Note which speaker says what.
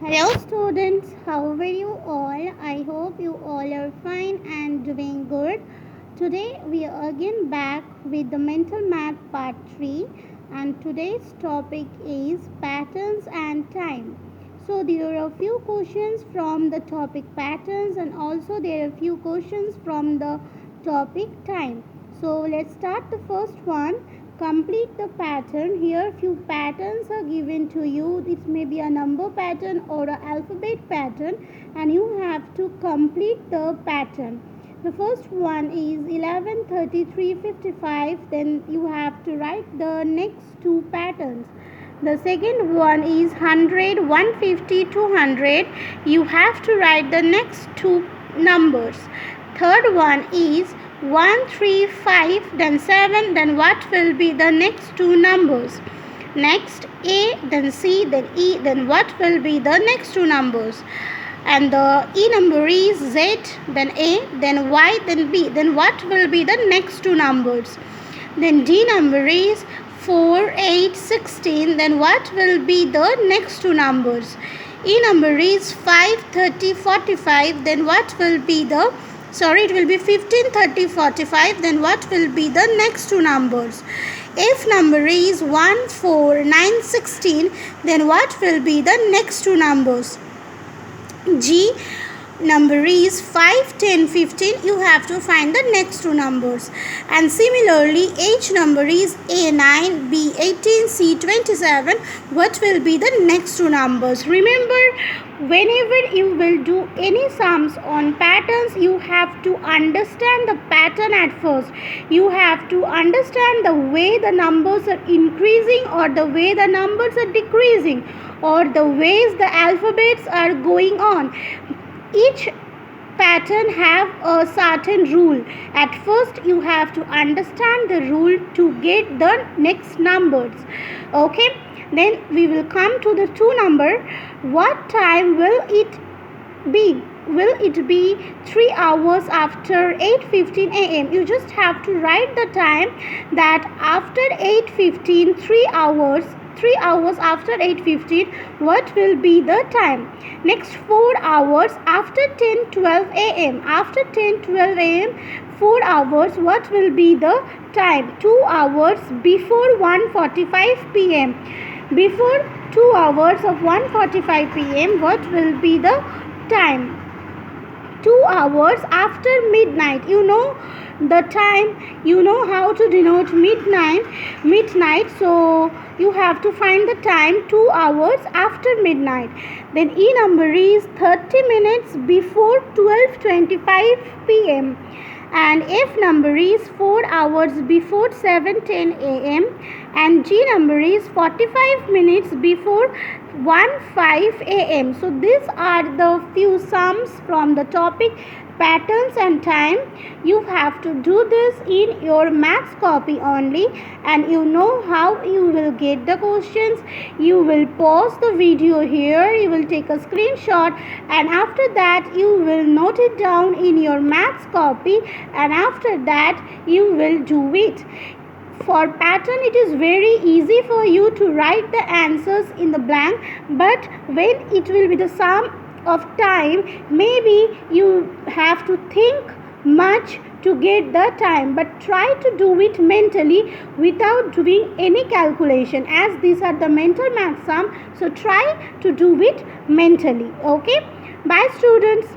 Speaker 1: Hello students, how are you all? I hope you all are fine and doing good. Today we are again back with the mental math part 3 and today's topic is patterns and time. So there are a few questions from the topic patterns and also there are a few questions from the topic time. So let's start the first one. Complete the pattern. Here few patterns are given to you. It may be a number pattern or an alphabet pattern and you have to complete the pattern. The first one is 11, 33, 55. Then you have to write the next two patterns. The second one is 100, 150, 200. You have to write the next two numbers. Third one is 1, 3, 5, then 7, then what will be the next two numbers? Next A, then C, then E, then what will be the next two numbers? And the E number is Z, then A, then Y, then B, then what will be the next two numbers? Then D number is 4, 8, 16, then what will be the next two numbers? E number is 5, 30, 45, then what will be the it will be 15, 30, 45, then what will be the next two numbers? F number is 1, 4, 9, 16, then what will be the next two numbers? G number is 5, 10, 15, you have to find the next two numbers. And similarly, H number is A9, B18, C27, what will be the next two numbers? Remember, whenever you will do any sums on patterns, you have to understand the pattern at first. You have to understand the way the numbers are increasing or the way the numbers are decreasing or the ways the alphabets are going on. Each pattern have a certain rule. At first you have to understand the rule to get the next numbers. Okay, then we will come to the two number. What time will it be? Will it be 3 hours after 8:15 a.m.? You just have to write the time that after 8:15, 3 hours after 8:15, what will be the time? Next 4 hours after 10:12 a.m. After 10:12 a.m., 4 hours, what will be the time? 2 hours before 1:45 p.m. Before 2 hours of 1:45 p.m., what will be the time? 2 hours after midnight. You know the time, you know how to denote midnight, so you have to find the time 2 hours after midnight. Then E number is 30 minutes before 12:25 p.m. and F number is 4 hours before 7:10 a.m. and G number is 45 minutes before 1:05 a.m. So these are the few sums from the topic patterns and time. You have to do this in your maths copy only, and you know how you will get the questions. You will pause the video here, you will take a screenshot, and after that you will note it down in your maths copy, and after that you will do it. For pattern, it is very easy for you to write the answers in the blank, but when it will be the sum of time, maybe you have to think much to get the time, but try to do it mentally without doing any calculation, as these are the mental math sum. So try to do it mentally. Okay, bye students.